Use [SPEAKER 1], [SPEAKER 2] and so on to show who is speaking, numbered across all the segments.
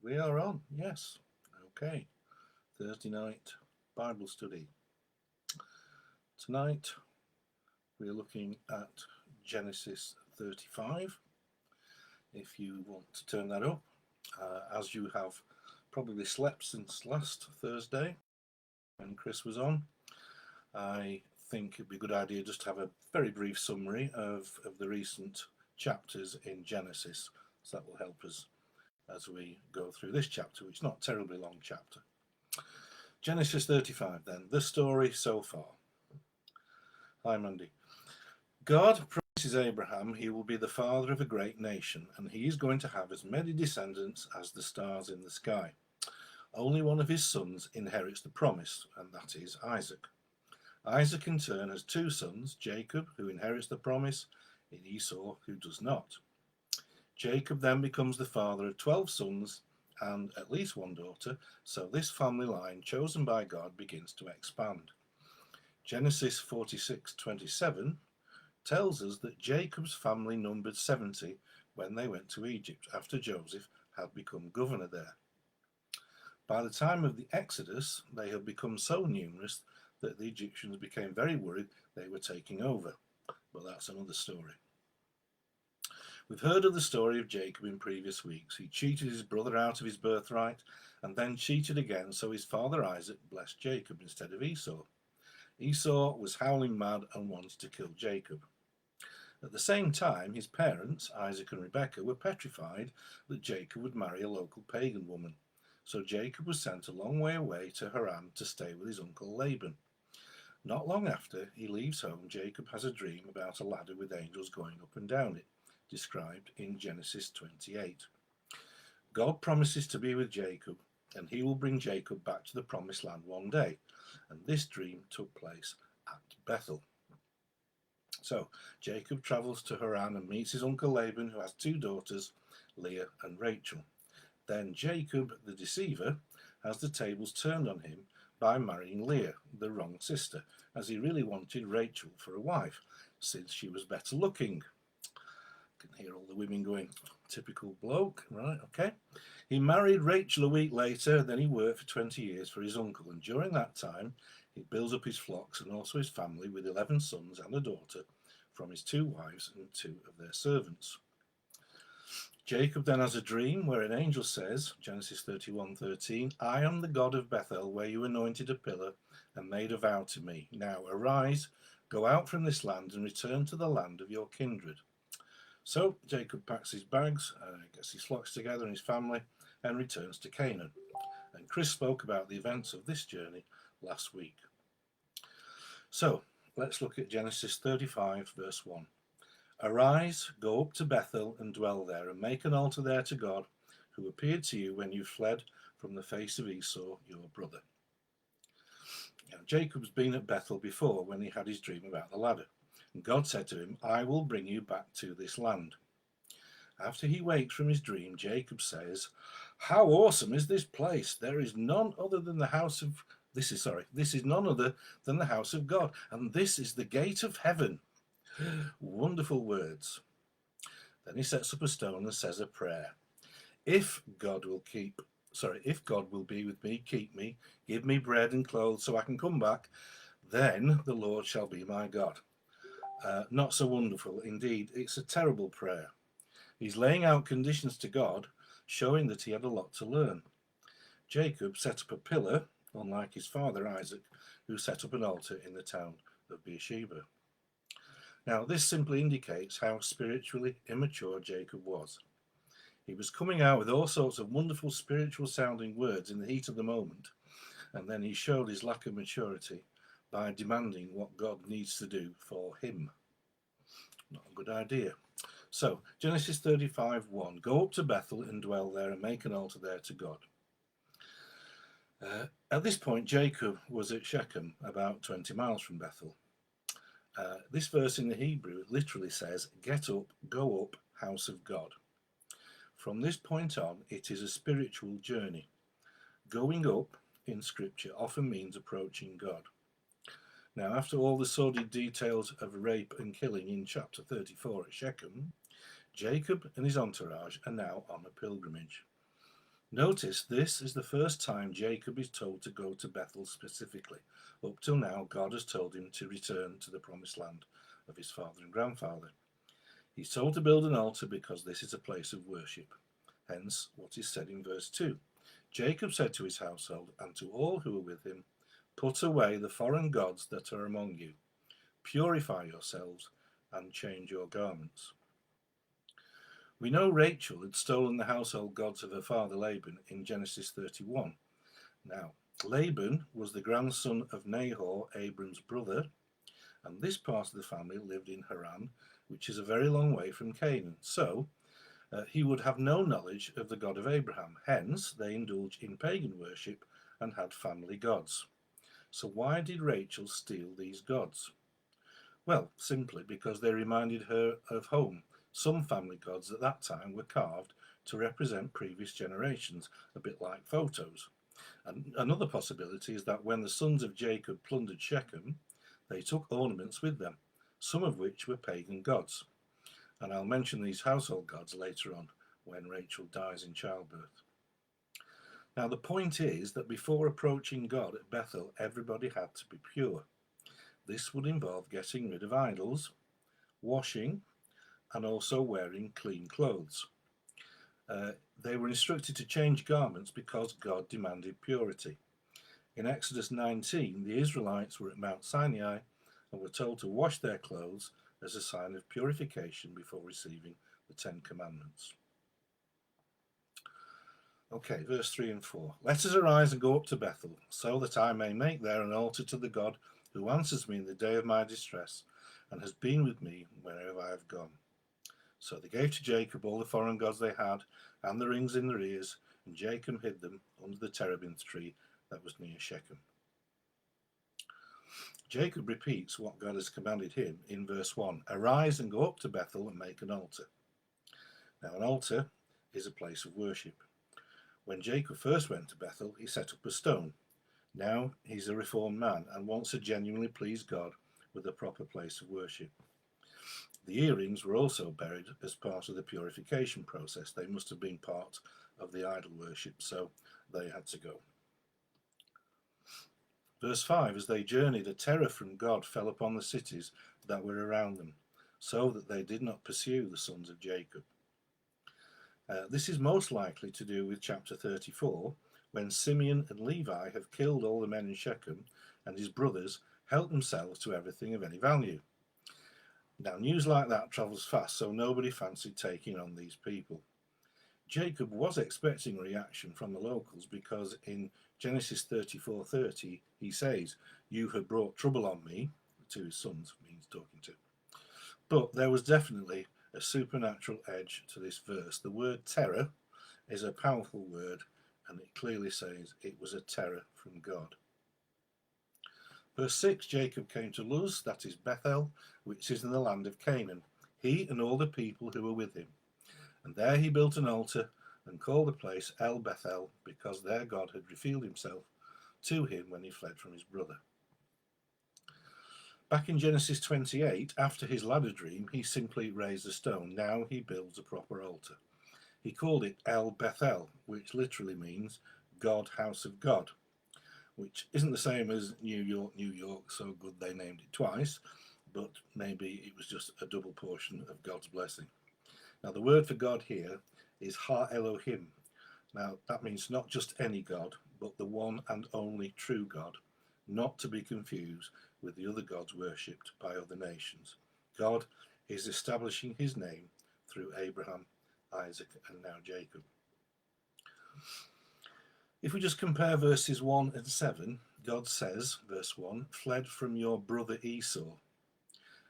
[SPEAKER 1] We are on, yes. Okay. Thursday night Bible study. Tonight we're looking at Genesis 35. If you want to turn that up, as you have probably slept since last Thursday when Chris was on, I think it'd be a good idea just to have a very brief summary of the recent chapters in Genesis. So that will help us as we go through this chapter, which is not a terribly long chapter. Genesis 35 then, the story so far. Hi Mandy. God promises Abraham he will be the father of a great nation, and he is going to have as many descendants as the stars in the sky. Only one of his sons inherits the promise, and that is Isaac. Isaac in turn has two sons, Jacob, who inherits the promise, and Esau, who does not. Jacob then becomes the father of 12 sons and at least one daughter, so this family line chosen by God begins to expand. Genesis 46:27 tells us that Jacob's family numbered 70 when they went to Egypt after Joseph had become governor there. By the time of the Exodus, they had become so numerous that the Egyptians became very worried they were taking over, but that's another story. We've heard of the story of Jacob in previous weeks. He cheated his brother out of his birthright and then cheated again, so his father Isaac blessed Jacob instead of Esau. Esau was howling mad and wanted to kill Jacob. At the same time, his parents, Isaac and Rebekah, were petrified that Jacob would marry a local pagan woman. So Jacob was sent a long way away to Haran to stay with his uncle Laban. Not long after he leaves home, Jacob has a dream about a ladder with angels going up and down it, described in Genesis 28. God promises to be with Jacob, and he will bring Jacob back to the promised land one day, and this dream took place at Bethel. So Jacob travels to Haran and meets his uncle Laban, who has two daughters, Leah and Rachel. Then Jacob, the deceiver, has the tables turned on him by marrying Leah, the wrong sister, as he really wanted Rachel for a wife, since she was better looking. I can hear all the women going, typical bloke, right, okay. He married Rachel a week later, then he worked for 20 years for his uncle, and during that time he builds up his flocks and also his family with 11 sons and a daughter from his two wives and two of their servants. Jacob then has a dream where an angel says, Genesis 31:13, I am the God of Bethel, where you anointed a pillar and made a vow to me. Now arise, go out from this land and return to the land of your kindred. So Jacob packs his bags, gets his flocks together and his family, and returns to Canaan. And Chris spoke about the events of this journey last week. So let's look at Genesis 35, verse 1. Arise, go up to Bethel and dwell there, and make an altar there to God, who appeared to you when you fled from the face of Esau, your brother. Now, Jacob's been at Bethel before when he had his dream about the ladder. And God said to him, I will bring you back to this land. After he wakes from his dream, Jacob says, how awesome is this place? There is none other than the house of this is none other than the house of God, and this is the gate of heaven. Wonderful words. Then he sets up a stone and says a prayer. If God will be with me, keep me, give me bread and clothes so I can come back, then the Lord shall be my God. Not so wonderful. Indeed, it's a terrible prayer. He's laying out conditions to God, showing that he had a lot to learn. Jacob set up a pillar, unlike his father Isaac, who set up an altar in the town of Beersheba. Now, this simply indicates how spiritually immature Jacob was. He was coming out with all sorts of wonderful spiritual sounding words in the heat of the moment, and then he showed his lack of maturity by demanding what God needs to do for him. Not a good idea. So, Genesis 35:1, go up to Bethel and dwell there and make an altar there to God. At this point, Jacob was at Shechem, about 20 miles from Bethel. This verse in the Hebrew literally says, get up, go up, house of God. From this point on, it is a spiritual journey. Going up in Scripture often means approaching God. Now, after all the sordid details of rape and killing in chapter 34 at Shechem, Jacob and his entourage are now on a pilgrimage. Notice this is the first time Jacob is told to go to Bethel specifically. Up till now, God has told him to return to the promised land of his father and grandfather. He's told to build an altar because this is a place of worship. Hence, what is said in verse 2. Jacob said to his household and to all who were with him, "Put away the foreign gods that are among you. Purify yourselves and change your garments." We know Rachel had stolen the household gods of her father Laban in Genesis 31. Now, Laban was the grandson of Nahor, Abram's brother, and this part of the family lived in Haran, which is a very long way from Canaan. So, he would have no knowledge of the God of Abraham. Hence, they indulged in pagan worship and had family gods. So why did Rachel steal these gods? Well, simply because they reminded her of home. Some family gods at that time were carved to represent previous generations, a bit like photos. And another possibility is that when the sons of Jacob plundered Shechem, they took ornaments with them, some of which were pagan gods. And I'll mention these household gods later on when Rachel dies in childbirth. Now, the point is that before approaching God at Bethel, everybody had to be pure. This would involve getting rid of idols, washing, and also wearing clean clothes. They were instructed to change garments because God demanded purity. In Exodus 19, the Israelites were at Mount Sinai and were told to wash their clothes as a sign of purification before receiving the Ten Commandments. Okay, verse 3 and 4. "Let us arise and go up to Bethel, so that I may make there an altar to the God who answers me in the day of my distress, and has been with me wherever I have gone." So they gave to Jacob all the foreign gods they had, and the rings in their ears, and Jacob hid them under the terebinth tree that was near Shechem. Jacob repeats what God has commanded him in verse 1. "Arise and go up to Bethel and make an altar." Now, an altar is a place of worship. When Jacob first went to Bethel, he set up a stone. Now he's a reformed man and wants to genuinely please God with a proper place of worship. The earrings were also buried as part of the purification process. They must have been part of the idol worship, so they had to go. Verse 5, "As they journeyed, a terror from God fell upon the cities that were around them, so that they did not pursue the sons of Jacob." This is most likely to do with chapter 34, when Simeon and Levi have killed all the men in Shechem, and his brothers help themselves to everything of any value. Now, news like that travels fast, so nobody fancied taking on these people. Jacob was expecting a reaction from the locals because in Genesis 34:30 he says, "You have brought trouble on me," to his sons, he's talking to. But there was definitely a supernatural edge to this verse. The word terror is a powerful word, and it clearly says it was a terror from God. Verse 6, "Jacob came to Luz," that is Bethel, which is in the land of Canaan, he and all the people who were with him. And there he built an altar and called the place El Bethel, because there God had revealed himself to him when he fled from his brother. Back in Genesis 28, after his ladder dream, he simply raised a stone. Now he builds a proper altar. He called it El Bethel, which literally means God, house of God, which isn't the same as New York, New York, so good they named it twice, but maybe it was just a double portion of God's blessing. Now, the word for God here is Ha Elohim. Now, that means not just any God, but the one and only true God, not to be confused with the other gods worshipped by other nations. God is establishing his name through Abraham, Isaac, and now Jacob. If we just compare verses 1 and 7, God says, verse 1, "fled from your brother Esau."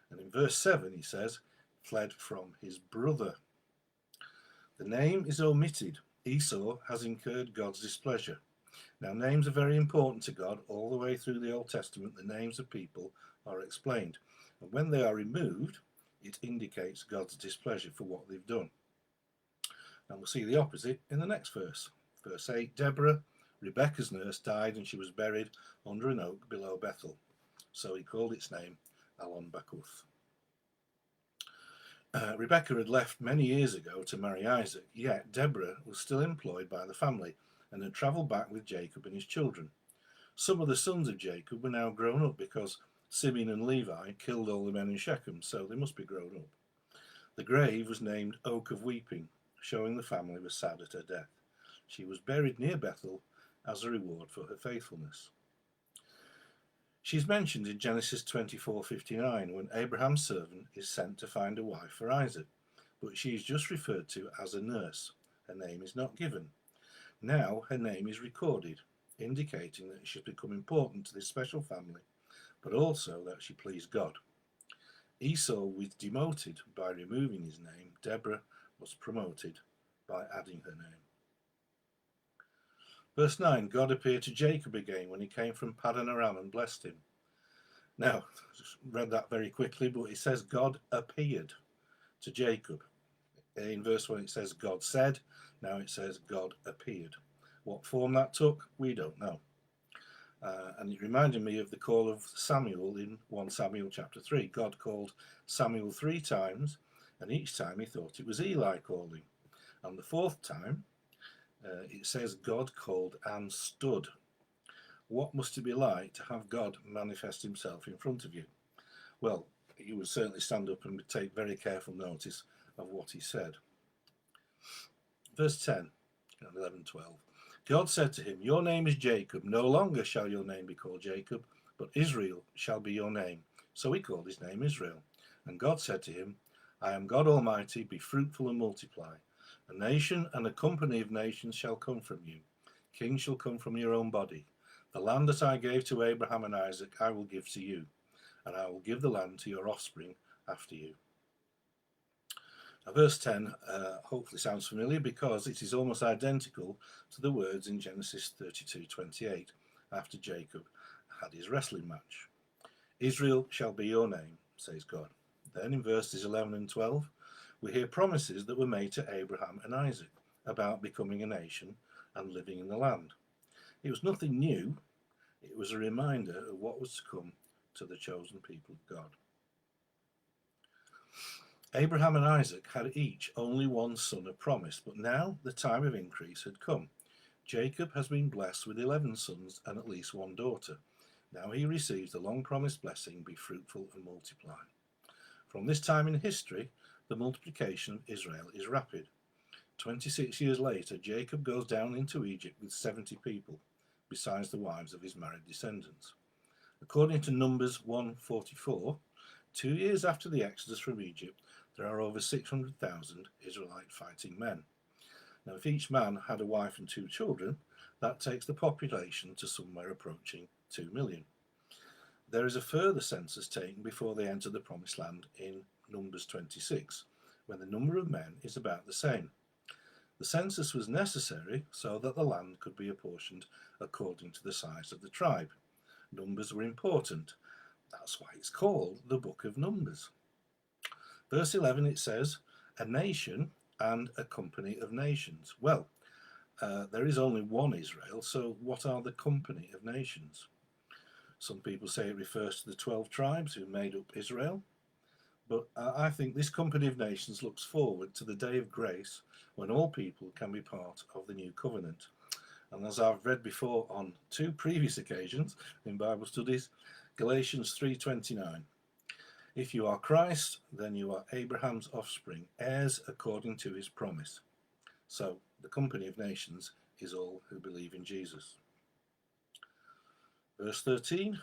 [SPEAKER 1] And in verse 7 he says, "fled from his brother." The name is omitted. Esau has incurred God's displeasure. Now, names are very important to God. All the way through the Old Testament, the names of people are explained. And when they are removed, it indicates God's displeasure for what they've done. And we'll see the opposite in the next verse. Verse 8, "Deborah, Rebekah's nurse, died, and she was buried under an oak below Bethel. So he called its name Allon Bakuth." Rebecca had left many years ago to marry Isaac, yet Deborah was still employed by the family and had travelled back with Jacob and his children. Some of the sons of Jacob were now grown up because Simeon and Levi killed all the men in Shechem, so they must be grown up. The grave was named Oak of Weeping, showing the family was sad at her death. She was buried near Bethel as a reward for her faithfulness. She's mentioned in Genesis 24:59 when Abraham's servant is sent to find a wife for Isaac, but she is just referred to as a nurse. Her name is not given. Now her name is recorded, indicating that she has become important to this special family, but also that she pleased God. Esau was demoted by removing his name. Deborah was promoted by adding her name. Verse 9, God appeared to Jacob again when he came from Paddan Aram and blessed him. Now, read that very quickly, but it says God appeared to Jacob. In verse 1 it says God said, now it says God appeared. What form that took, we don't know. And it reminded me of the call of Samuel in 1 Samuel chapter 3. God called Samuel 3 times, and each time he thought it was Eli calling. And the fourth time, it says God called and stood. What must it be like to have God manifest himself in front of you? Well, you would certainly stand up and take very careful notice of what he said. Verse 10 and 11-12. God said to him, your name is Jacob. No longer shall your name be called Jacob, but Israel shall be your name. So he called his name Israel. And God said to him, I am God Almighty, be fruitful and multiply. A nation and a company of nations shall come from you. Kings shall come from your own body. The land that I gave to Abraham and Isaac I will give to you, and I will give the land to your offspring after you. Now, verse 10 hopefully sounds familiar because it is almost identical to the words in Genesis 32:28 after Jacob had his wrestling match. Israel shall be your name, says God. Then in verses 11 and 12 we hear promises that were made to Abraham and Isaac about becoming a nation and living in the land. It was nothing new, it was a reminder of what was to come to the chosen people of God. Abraham and Isaac had each only one son of promise, but now the time of increase had come. Jacob has been blessed with 11 sons and at least one daughter. Now he receives the long-promised blessing, be fruitful and multiply. From this time in history, the multiplication of Israel is rapid. 26 years later, Jacob goes down into Egypt with 70 people, besides the wives of his married descendants. According to Numbers 1:44, 2 years after the exodus from Egypt, there are over 600,000 Israelite fighting men. Now, if each man had a wife and 2 children, that takes the population to somewhere approaching 2 million. There is a further census taken before they enter the Promised Land in Numbers 26, when the number of men is about the same. The census was necessary so that the land could be apportioned according to the size of the tribe. Numbers were important. That's why it's called the Book of Numbers. Verse 11 it says, a nation and a company of nations. Well, there is only one Israel, so what are the company of nations? Some people say it refers to the 12 tribes who made up Israel, but I think this company of nations looks forward to the day of grace when all people can be part of the new covenant. And as I've read before on 2 previous occasions in Bible studies, Galatians 3:29. If you are Christ, then you are Abraham's offspring, heirs according to his promise. So the company of nations is all who believe in Jesus. Verse 13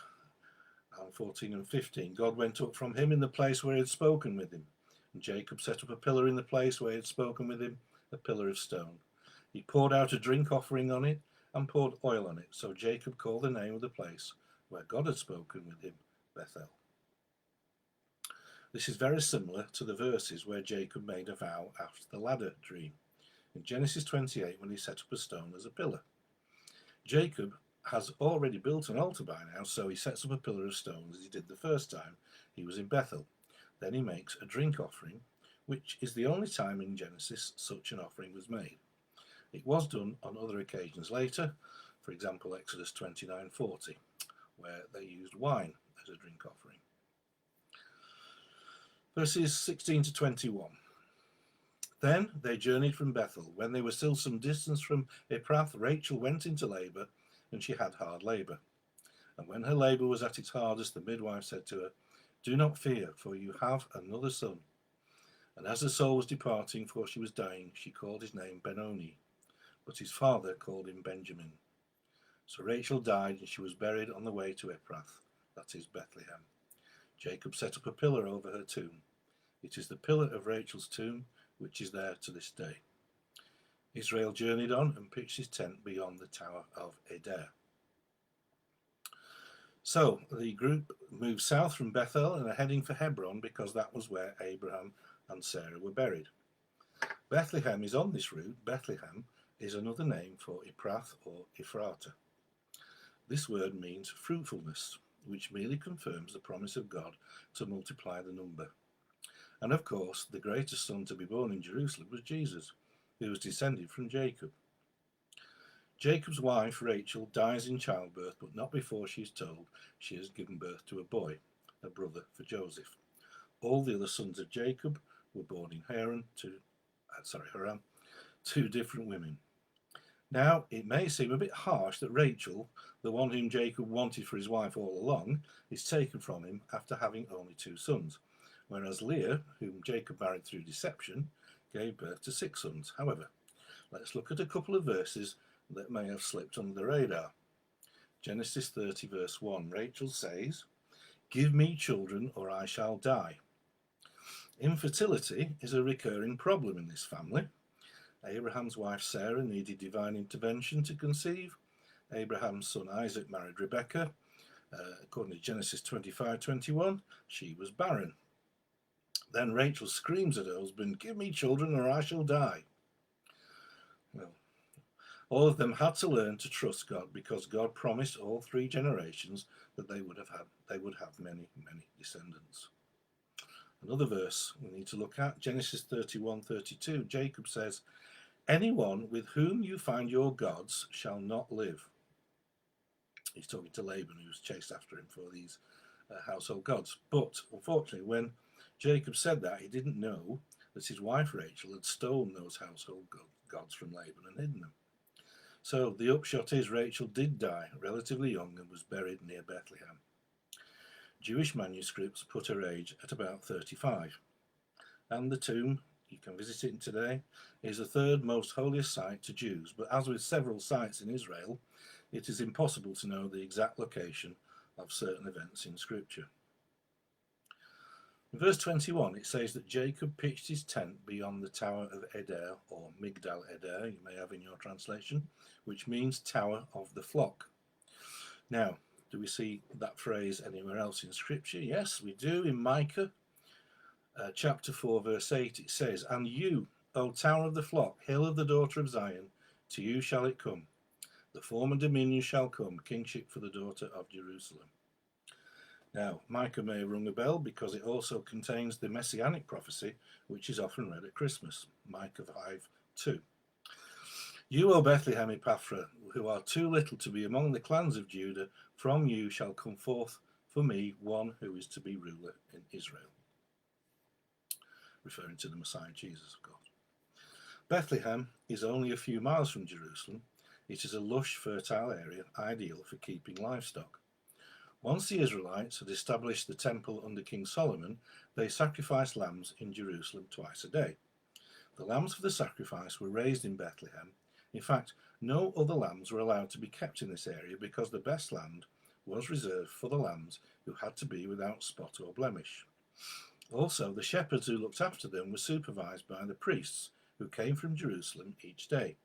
[SPEAKER 1] and 14 and 15. God went up from him in the place where he had spoken with him. And Jacob set up a pillar in the place where he had spoken with him, a pillar of stone. He poured out a drink offering on it and poured oil on it. So Jacob called the name of the place where God had spoken with him, Bethel. This is very similar to the verses where Jacob made a vow after the ladder dream, in Genesis 28 when he set up a stone as a pillar. Jacob has already built an altar by now, so he sets up a pillar of stone as he did the first time he was in Bethel. Then he makes a drink offering, which is the only time in Genesis such an offering was made. It was done on other occasions later, for example Exodus 29:40, where they used wine as a drink offering. Verses 16 to 21. Then they journeyed from Bethel. When they were still some distance from Ephrath, Rachel went into labour, and she had hard labour. And when her labour was at its hardest, the midwife said to her, "Do not fear, for you have another son." And as her soul was departing, for she was dying, she called his name Benoni, but his father called him Benjamin. So Rachel died, and she was buried on the way to Ephrath, that is Bethlehem. Jacob set up a pillar over her tomb. It is the pillar of Rachel's tomb, which is there to this day. Israel journeyed on and pitched his tent beyond the Tower of Eder. So the group moved south from Bethel and are heading for Hebron because that was where Abraham and Sarah were buried. Bethlehem is on this route. Bethlehem is another name for Ephrath or Ephrata. This word means fruitfulness, which merely confirms the promise of God to multiply the number. And of course, the greatest son to be born in Jerusalem was Jesus, who was descended from Jacob. Jacob's wife, Rachel, dies in childbirth, but not before she is told she has given birth to a boy, a brother for Joseph. All the other sons of Jacob were born in Haran, two different women. Now, it may seem a bit harsh that Rachel, the one whom Jacob wanted for his wife all along, is taken from him after having only two sons, whereas Leah, whom Jacob married through deception, gave birth to 6 sons. However, let's look at a couple of verses that may have slipped under the radar. Genesis 30 verse 1, Rachel says, "Give me children or I shall die." Infertility is a recurring problem in this family. Abraham's wife Sarah needed divine intervention to conceive. Abraham's son Isaac married Rebekah. According to Genesis 25:21, she was barren. Then Rachel screams at her husband, "Give me children or I shall die." Well, all of them had to learn to trust God because God promised all 3 generations that they would have many, many descendants. Another verse we need to look at, Genesis 31:32. Jacob says, "Anyone with whom you find your gods shall not live." He's talking to Laban, who was chased after him for these household gods. But unfortunately, when Jacob said that, he didn't know that his wife Rachel had stolen those household gods from Laban and hidden them. So the upshot is Rachel did die relatively young and was buried near Bethlehem. Jewish manuscripts put her age at about 35. And the tomb, you can visit it today, is the 3rd most holiest site to Jews. But as with several sites in Israel, it is impossible to know the exact location of certain events in Scripture. In verse 21, it says that Jacob pitched his tent beyond the Tower of Eder, or Migdal Eder, you may have in your translation, which means Tower of the Flock. Now, do we see that phrase anywhere else in Scripture? Yes, we do. In Micah chapter 4, verse 8, it says, "And you, O Tower of the Flock, hill of the daughter of Zion, to you shall it come. The former dominion shall come, kingship for the daughter of Jerusalem." Now, Micah may have rung a bell because it also contains the messianic prophecy, which is often read at Christmas, Micah 5:2. "You, O Bethlehem Ephrathah, who are too little to be among the clans of Judah, from you shall come forth for me one who is to be ruler in Israel." Referring to the Messiah Jesus, of course. Bethlehem is only a few miles from Jerusalem. It is a lush, fertile area, ideal for keeping livestock. Once the Israelites had established the temple under King Solomon, they sacrificed lambs in Jerusalem twice a day. The lambs for the sacrifice were raised in Bethlehem. In fact, no other lambs were allowed to be kept in this area because the best land was reserved for the lambs who had to be without spot or blemish. Also, the shepherds who looked after them were supervised by the priests who came from Jerusalem each day.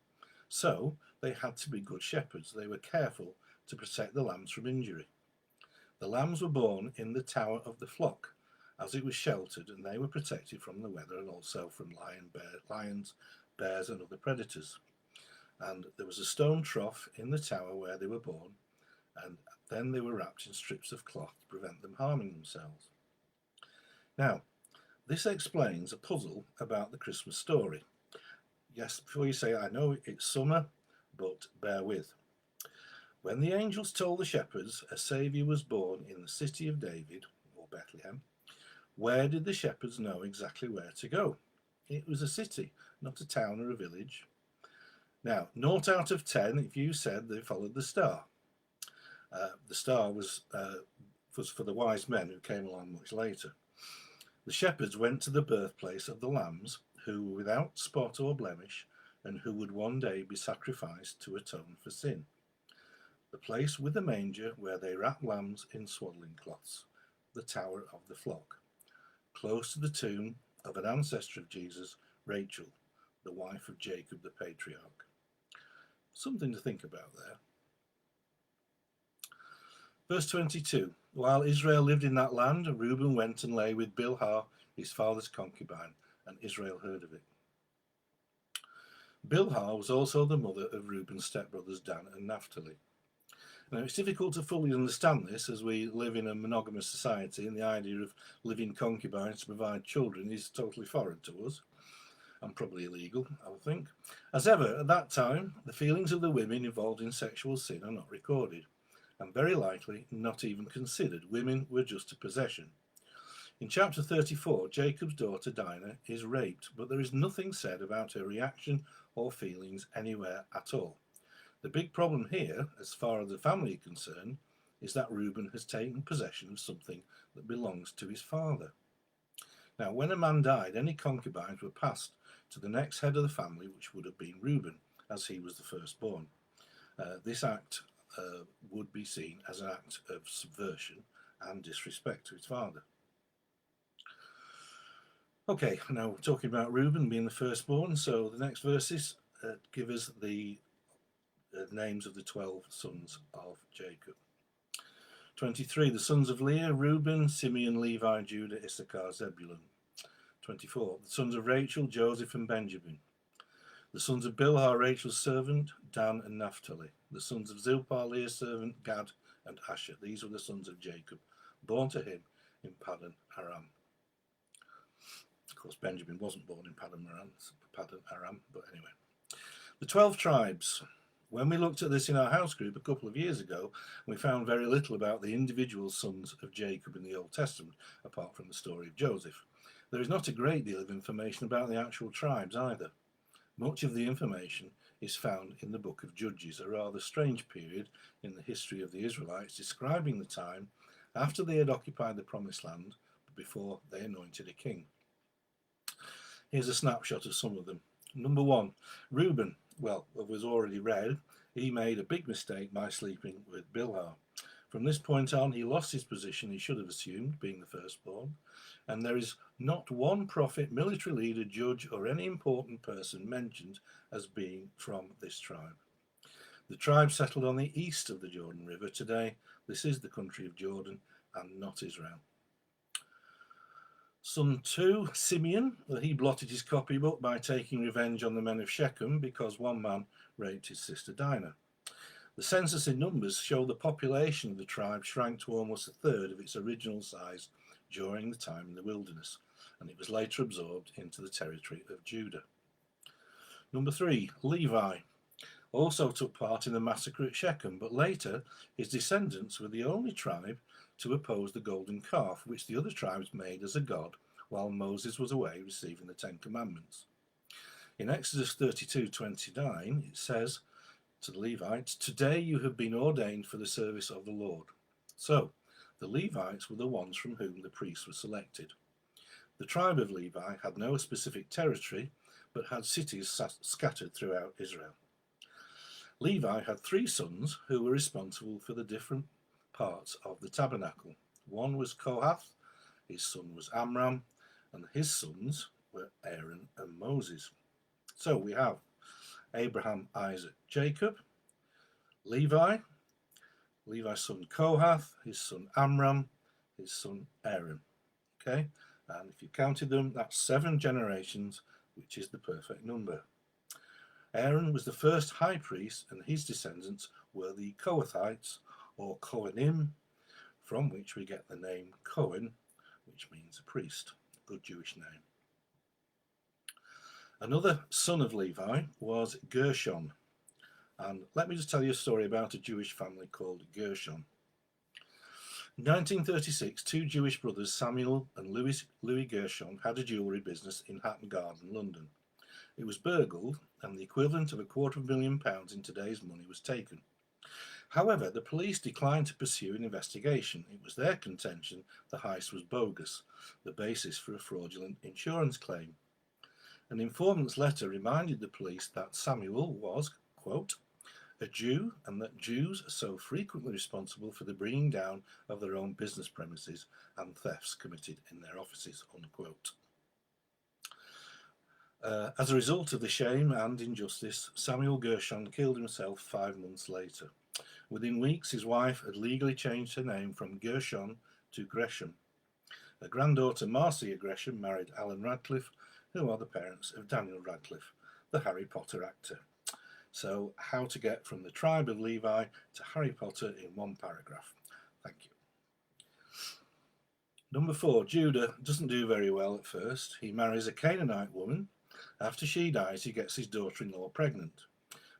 [SPEAKER 1] So, they had to be good shepherds. They were careful to protect the lambs from injury. The lambs were born in the Tower of the Flock, as it was sheltered, and they were protected from the weather and also from lions, bears, and other predators. And there was a stone trough in the tower where they were born, and then they were wrapped in strips of cloth to prevent them harming themselves. Now, this explains a puzzle about the Christmas story. Yes, before you say, I know it's summer, but bear with. When the angels told the shepherds a Saviour was born in the city of David, or Bethlehem, Where did the shepherds know exactly where to go? It was a city, not a town or a village. Now, 0 out of 10 if you said they followed the star. The star was for the wise men who came along much later. The shepherds went to the birthplace of the lambs who were without spot or blemish and who would one day be sacrificed to atone for sin. The place with the manger where they wrapped lambs in swaddling cloths, the tower of the flock, close to the tomb of an ancestor of Jesus, Rachel, the wife of Jacob the patriarch. Something to think about there. Verse 22, while Israel lived in that land, Reuben went and lay with Bilhah, his father's concubine, and Israel heard of it. Bilhah was also the mother of Reuben's stepbrothers Dan and Naphtali. Now, it's difficult to fully understand this as we live in a monogamous society, and the idea of living concubines to provide children is totally foreign to us, and probably illegal, I would think. As ever, at that time, the feelings of the women involved in sexual sin are not recorded, and very likely not even considered. Women were just a possession. In chapter 34, Jacob's daughter Dinah is raped, but there is nothing said about her reaction or feelings anywhere at all. The big problem here, as far as the family is concerned, is that Reuben has taken possession of something that belongs to his father. Now, when a man died, any concubines were passed to the next head of the family, which would have been Reuben, as he was the firstborn. This act would be seen as an act of subversion and disrespect to his father. Okay, now we're talking about Reuben being the firstborn, so the next verses give us the names of the 12 sons of Jacob. 23, the sons of Leah, Reuben, Simeon, Levi, Judah, Issachar, Zebulun. 24, the sons of Rachel, Joseph and Benjamin. The sons of Bilhah, Rachel's servant, Dan and Naphtali. The sons of Zilpah, Leah's servant, Gad and Asher. These were the sons of Jacob, born to him in Paddan Aram. Of course, Benjamin wasn't born in Paddan Aram, but anyway. The 12 tribes. When we looked at this in our house group a couple of years ago, we found very little about the individual sons of Jacob in the Old Testament, apart from the story of Joseph. There is not a great deal of information about the actual tribes either. Much of the information is found in the book of Judges, a rather strange period in the history of the Israelites, describing the time after they had occupied the Promised Land, but before they anointed a king. Here's a snapshot of some of them. Number 1, Reuben. Well, as was already read, he made a big mistake by sleeping with Bilhah. From this point on, he lost his position he should have assumed, being the firstborn, and there is not one prophet, military leader, judge, or any important person mentioned as being from this tribe. The tribe settled on the east of the Jordan River. Today, this is the country of Jordan and not Israel. Son 2, Simeon, he blotted his copybook by taking revenge on the men of Shechem because one man raped his sister Dinah. The census in Numbers show the population of the tribe shrank to almost a third of its original size during the time in the wilderness, and it was later absorbed into the territory of Judah. Number 3, Levi, also took part in the massacre at Shechem, but later his descendants were the only tribe to oppose the golden calf, which the other tribes made as a god while Moses was away receiving the Ten Commandments. In Exodus 32:29, it says to the Levites, "Today you have been ordained for the service of the Lord." So, the Levites were the ones from whom the priests were selected. The tribe of Levi had no specific territory, but had cities scattered throughout Israel. Levi had 3 sons who were responsible for the different parts of the tabernacle. One was Kohath, his son was Amram, and his sons were Aaron and Moses. So we have Abraham, Isaac, Jacob, Levi's son Kohath, his son Amram, his son Aaron. Okay, and if you counted them, that's 7 generations, which is the perfect number. Aaron was the first high priest, and his descendants were the Kohathites, or Kohanim, from which we get the name Cohen, which means a priest, a good Jewish name. Another son of Levi was Gershon, and let me just tell you a story about a Jewish family called Gershon. In 1936, two Jewish brothers, Samuel and Louis Gershon, had a jewellery business in Hatton Garden, London. It was burgled, and the equivalent of £250,000 in today's money was taken. However, the police declined to pursue an investigation. It was their contention the heist was bogus, the basis for a fraudulent insurance claim. An informant's letter reminded the police that Samuel was, quote, a Jew, and that Jews are so frequently responsible for the bringing down of their own business premises and thefts committed in their offices, unquote. As a result of the shame and injustice, Samuel Gershon killed himself 5 months later. Within weeks, his wife had legally changed her name from Gershon to Gresham. Her granddaughter Marcia Gresham married Alan Radcliffe, who are the parents of Daniel Radcliffe, the Harry Potter actor. So, how to get from the tribe of Levi to Harry Potter in one paragraph. Thank you. Number 4, Judah doesn't do very well at first. He marries a Canaanite woman. After she dies, he gets his daughter-in-law pregnant.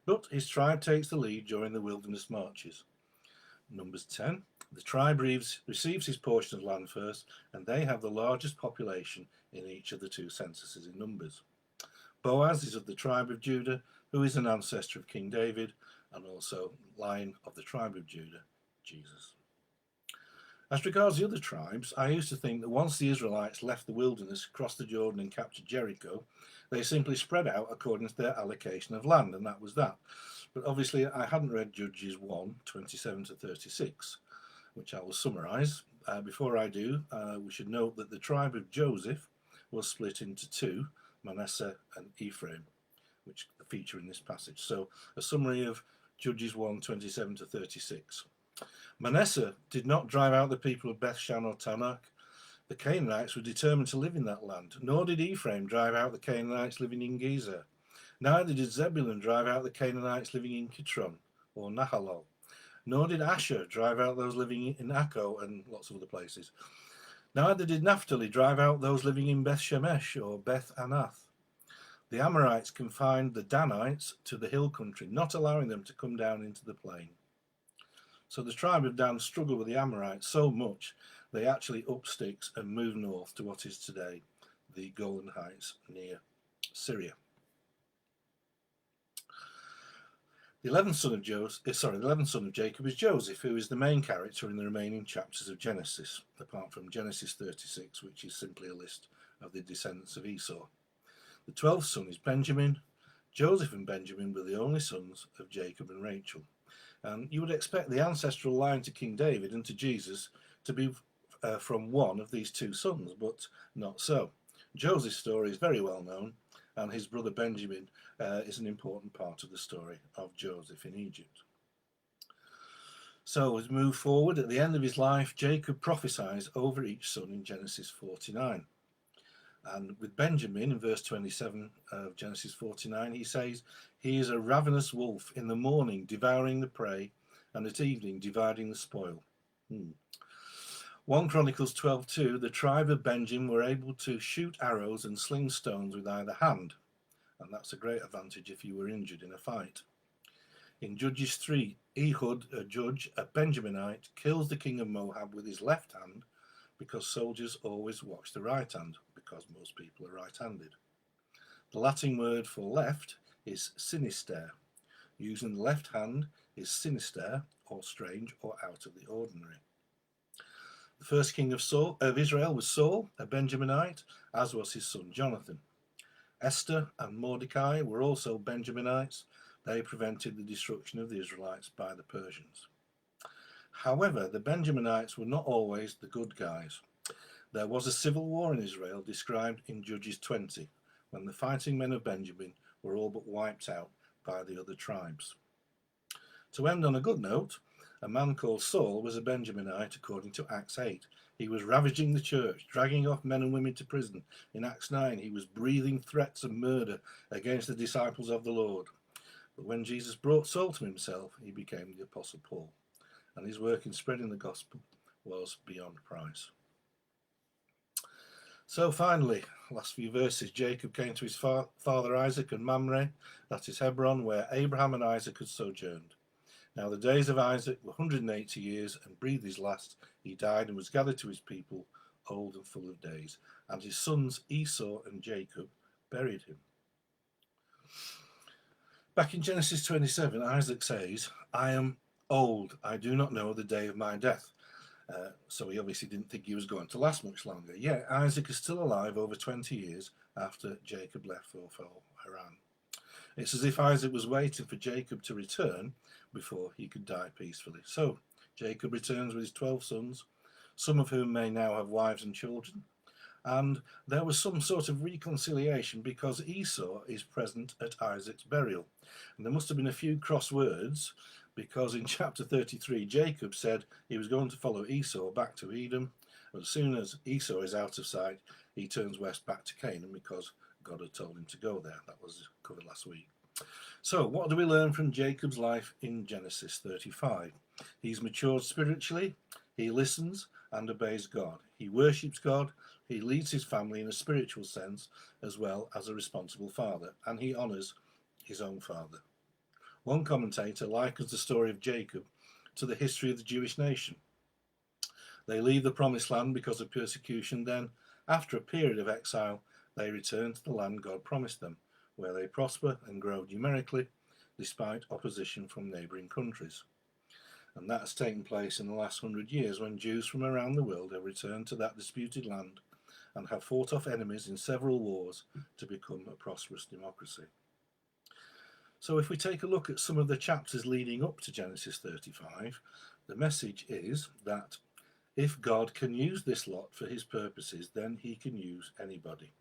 [SPEAKER 1] But his tribe takes the lead during the wilderness marches. Numbers 10, the tribe receives his portion of land first, and they have the largest population in each of the 2 censuses in Numbers. Boaz is of the tribe of Judah, who is an ancestor of King David, and also line of the tribe of Judah, Jesus. As regards the other tribes, I used to think that once the Israelites left the wilderness, crossed the Jordan and captured Jericho, they simply spread out according to their allocation of land, and that was that. But obviously I hadn't read Judges 1, 27 to 36, which I will summarise. Before I do, we should note that the tribe of Joseph was split into 2, Manasseh and Ephraim, which feature in this passage. So a summary of Judges 1, 27 to 36. Manasseh did not drive out the people of Bethshan or Tanakh. The Canaanites were determined to live in that land, nor did Ephraim drive out the Canaanites living in Gezer. Neither did Zebulun drive out the Canaanites living in Kitron or Nahalol, nor did Asher drive out those living in Akko and lots of other places. Neither did Naphtali drive out those living in Beth Shemesh or Beth Anath. The Amorites confined the Danites to the hill country, not allowing them to come down into the plain. So the tribe of Dan struggled with the Amorites so much they actually upped sticks and moved north to what is today the Golan Heights near Syria. The 11th son of Jacob is Joseph, who is the main character in the remaining chapters of Genesis, apart from Genesis 36, which is simply a list of the descendants of Esau. The 12th son is Benjamin. Joseph and Benjamin were the only sons of Jacob and Rachel. And you would expect the ancestral line to King David and to Jesus to be from one of these 2 sons, but not so. Joseph's story is very well known, and his brother Benjamin is an important part of the story of Joseph in Egypt. So as we move forward, at the end of his life, Jacob prophesies over each son in Genesis 49. And with Benjamin, in verse 27 of Genesis 49, he says, he is a ravenous wolf, in the morning devouring the prey, and at evening dividing the spoil. 1 Chronicles 12:2, the tribe of Benjamin were able to shoot arrows and sling stones with either hand, and that's a great advantage if you were injured in a fight. In Judges 3, Ehud, a judge, a Benjaminite, kills the king of Moab with his left hand, because soldiers always watch the right hand, because most people are right-handed. The Latin word for left is sinister. Using the left hand is sinister, or strange, or out of the ordinary. The first king of Israel was Saul, a Benjaminite, as was his son Jonathan. Esther and Mordecai were also Benjaminites. They prevented the destruction of the Israelites by the Persians. However, the Benjaminites were not always the good guys. There was a civil war in Israel described in Judges 20, when the fighting men of Benjamin were all but wiped out by the other tribes. To end on a good note, a man called Saul was a Benjaminite according to Acts 8. He was ravaging the church, dragging off men and women to prison. In Acts 9, he was breathing threats of murder against the disciples of the Lord. But when Jesus brought Saul to himself, he became the Apostle Paul, and his work in spreading the gospel was beyond price. So finally, last few verses, Jacob came to his father Isaac and Mamre, that is Hebron, where Abraham and Isaac had sojourned. Now the days of Isaac were 180 years, and breathed his last. He died and was gathered to his people, old and full of days. And his sons Esau and Jacob buried him. Back in Genesis 27, Isaac says, I am old, I do not know the day of my death. So he obviously didn't think he was going to last much longer. Yet Isaac is still alive over 20 years after Jacob left for Haran. It's as if Isaac was waiting for Jacob to return before he could die peacefully. So Jacob returns with his 12 sons, some of whom may now have wives and children. And there was some sort of reconciliation because Esau is present at Isaac's burial. And there must have been a few cross words, because in chapter 33, Jacob said he was going to follow Esau back to Edom. But as soon as Esau is out of sight, he turns west back to Canaan because God had told him to go there. That was covered last week. So what do we learn from Jacob's life in Genesis 35? He's matured spiritually, he listens and obeys God. He worships God, he leads his family in a spiritual sense as well as a responsible father, and he honours his own father. One commentator likens the story of Jacob to the history of the Jewish nation. They leave the promised land because of persecution, then, after a period of exile, they return to the land God promised them, where they prosper and grow numerically despite opposition from neighbouring countries. And that has taken place in the last 100 years, when Jews from around the world have returned to that disputed land and have fought off enemies in several wars to become a prosperous democracy. So if we take a look at some of the chapters leading up to Genesis 35, the message is that if God can use this lot for his purposes, then he can use anybody.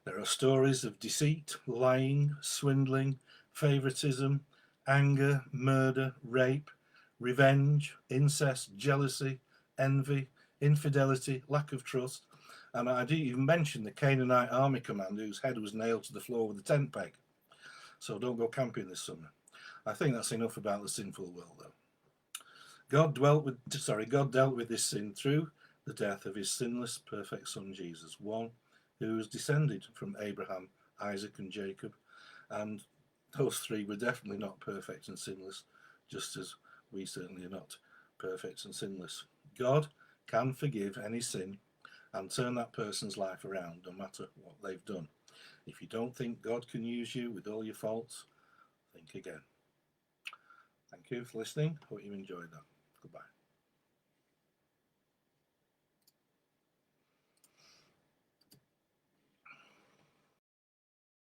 [SPEAKER 1] There are stories of deceit, lying, swindling, favoritism, anger, murder, rape, revenge, incest, jealousy, envy, infidelity, lack of trust, and I didn't even mention the Canaanite army commander whose head was nailed to the floor with a tent peg. So don't go camping this summer. I think that's enough about the sinful world, though. God dealt with this sin through the death of his sinless, perfect son Jesus, one who was descended from Abraham, Isaac, and Jacob, and those three were definitely not perfect and sinless, just as we certainly are not perfect and sinless. God can forgive any sin and turn that person's life around, no matter what they've done. If you don't think God can use you with all your faults, think again. Thank you for listening. Hope you enjoyed that. Goodbye.